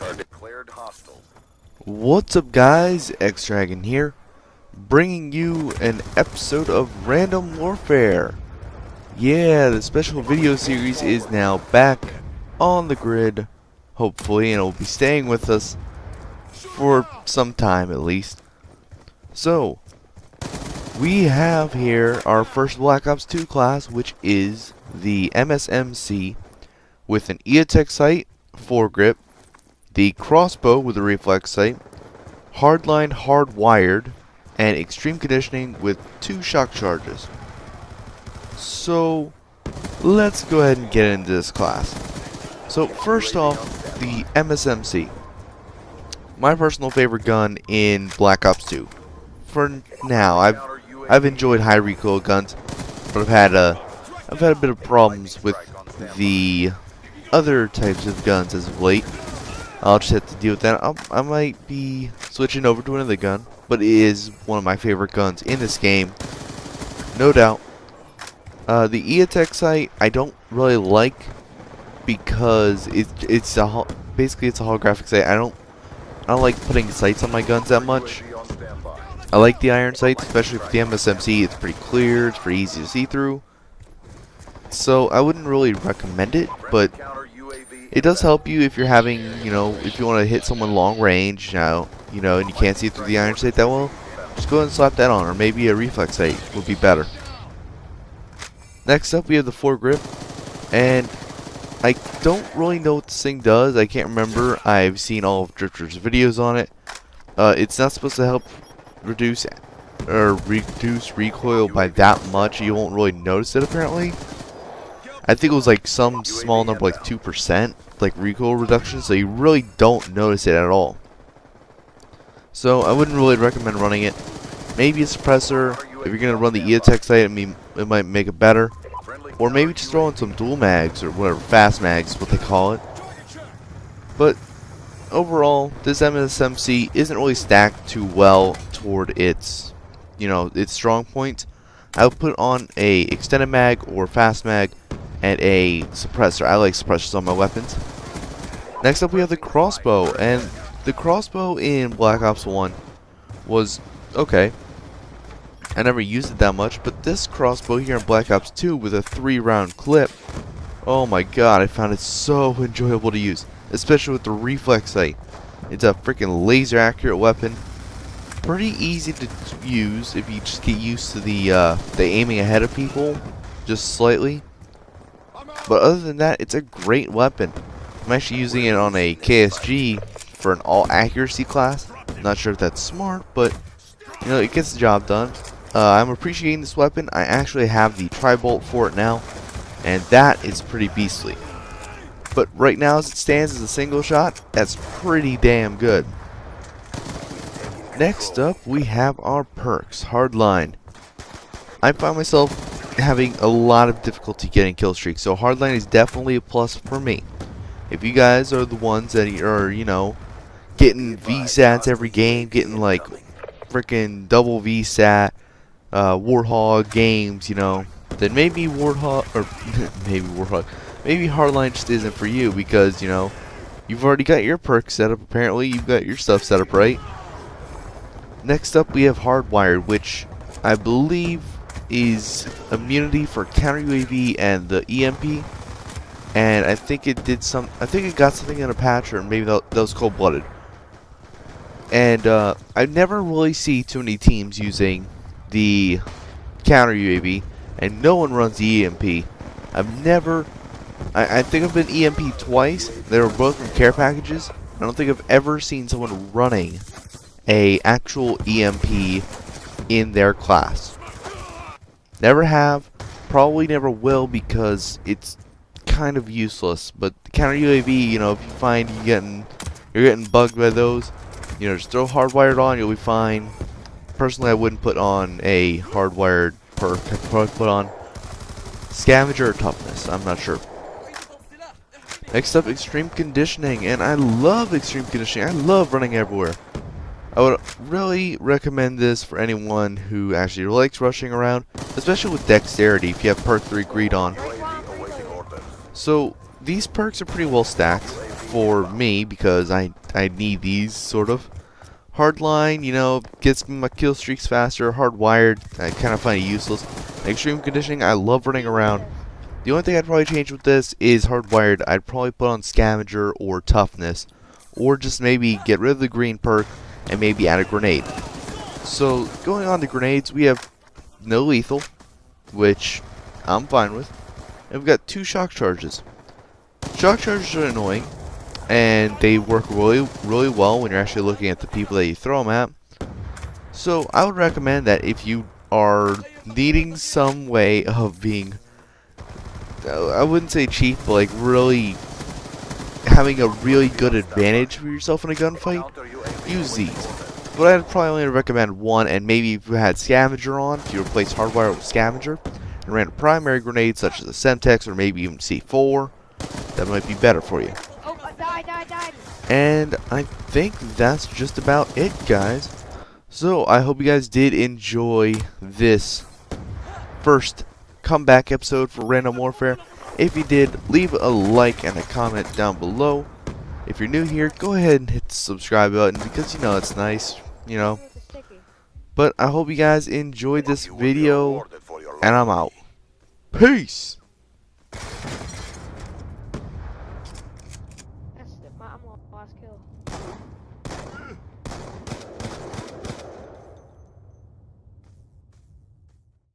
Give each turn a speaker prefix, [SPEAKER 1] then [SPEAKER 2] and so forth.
[SPEAKER 1] are declared hostile.
[SPEAKER 2] What's up guys, X-Dragon here, bringing you an episode of Random Warfare. Yeah, the special video series is now back on the grid, hopefully, and it will be staying with us for some time at least. So, we have here our first Black Ops 2 class, which is the MSMC with an EATech sight, foregrip, the crossbow with a reflex sight, hardline hardwired, and extreme conditioning with 2 shock charges. So let's go ahead and get into this class. So first off, the MSMC. My personal favorite gun in Black Ops 2. For now, I've enjoyed high recoil guns, but I've had a bit of problems with the other types of guns as of late. I'll just have to deal with that. I might be switching over to another gun, but it is one of my favorite guns in this game, no doubt. The EATech sight I don't really like because basically it's a holographic sight. I don't like putting sights on my guns that much. I like the iron sights, especially for the MSMC. It's pretty clear, it's pretty easy to see through. So I wouldn't really recommend it, but it does help you if you're having, if you want to hit someone long range, and you can't see through the iron sight that well, just go ahead and slap that on, or maybe a reflex sight would be better. Next up, we have the foregrip, and I don't really know what this thing does. I can't remember. I've seen all of Drifter's videos on it. It's not supposed to help reduce recoil by that much. You won't really notice it apparently. I think it was like some small number, like 2%, like recoil reduction, so you really don't notice it at all. So I wouldn't really recommend running it. Maybe a suppressor. If you're gonna run the EATech sight, it might make it better. Or maybe just throw in some dual mags or whatever, fast mags, what they call it. But overall, this MSMC isn't really stacked too well toward its, its strong points. I would put on a extended mag or fast mag and a suppressor. I like suppressors on my weapons. Next up, we have the crossbow, and the crossbow in Black Ops 1 was okay. I never used it that much, but this crossbow here in Black Ops 2 with a 3-round clip, oh my god, I found it so enjoyable to use, especially with the reflex sight. It's a freaking laser accurate weapon. Pretty easy to use if you just get used to the aiming ahead of people just slightly. But other than that, it's a great weapon. I'm actually using it on a KSG for an all accuracy class. Not sure if that's smart, but it gets the job done. I'm appreciating this weapon. I actually have the tri-bolt for it now, and that is pretty beastly. But right now, as it stands as a single shot, that's pretty damn good. Next up, we have our perks. Hardline. I find myself having a lot of difficulty getting kill streaks, so hardline is definitely a plus for me. If you guys are the ones that are, getting VSATs every game, getting like freaking double VSAT, Warthog games, then maybe Warthog, or maybe hardline just isn't for you because, you've already got your perks set up. Apparently, you've got your stuff set up right. Next up, we have hardwired, which I believe is immunity for counter UAV and the EMP, and I think it got something in a patch, or maybe that was cold-blooded. And I never really see too many teams using the counter UAV, and no one runs the EMP. I think I've been EMP twice. They were both from care packages. I don't think I've ever seen someone running a actual EMP in their class. Never have, probably never will, because it's kind of useless. But the counter UAV, if you find you're getting bugged by those, just throw hardwired on, you'll be fine. Personally, I wouldn't put on a hardwired perk. I'd probably put on scavenger or toughness. I'm not sure. Next up, extreme conditioning, and I love extreme conditioning. I love running everywhere. I would really recommend this for anyone who actually likes rushing around, especially with dexterity if you have perk 3 greed on. So these perks are pretty well stacked. for me because I need these sort of. Hardline, you know, gets my kill streaks faster. Hardwired, I kind of find it useless. Extreme conditioning, I love running around. The only thing I'd probably change with this is hardwired. I'd probably put on scavenger or toughness, or just maybe get rid of the green perk and maybe add a grenade. So going on to grenades, we have no lethal, which I'm fine with, and we've got 2 shock charges. Shock charges are annoying, and they work really well when you're actually looking at the people that you throw them at. So I would recommend that if you are needing some way of being, I wouldn't say cheap, but like really having a really good advantage for yourself in a gunfight, use these. But I'd probably only recommend one, and maybe if you had scavenger on, if you replace hardwire with scavenger and ran a primary grenade such as a Semtex or maybe even C4, that might be better for you.
[SPEAKER 1] Died.
[SPEAKER 2] And I think that's just about it, guys. So I hope you guys did enjoy this first comeback episode for Random Warfare. If you did, leave a like and a comment down below. If you're new here, go ahead and hit the subscribe button because you know it's nice, you know. But I hope you guys enjoyed this video, and I'm out. Peace!
[SPEAKER 1] I'm last kill.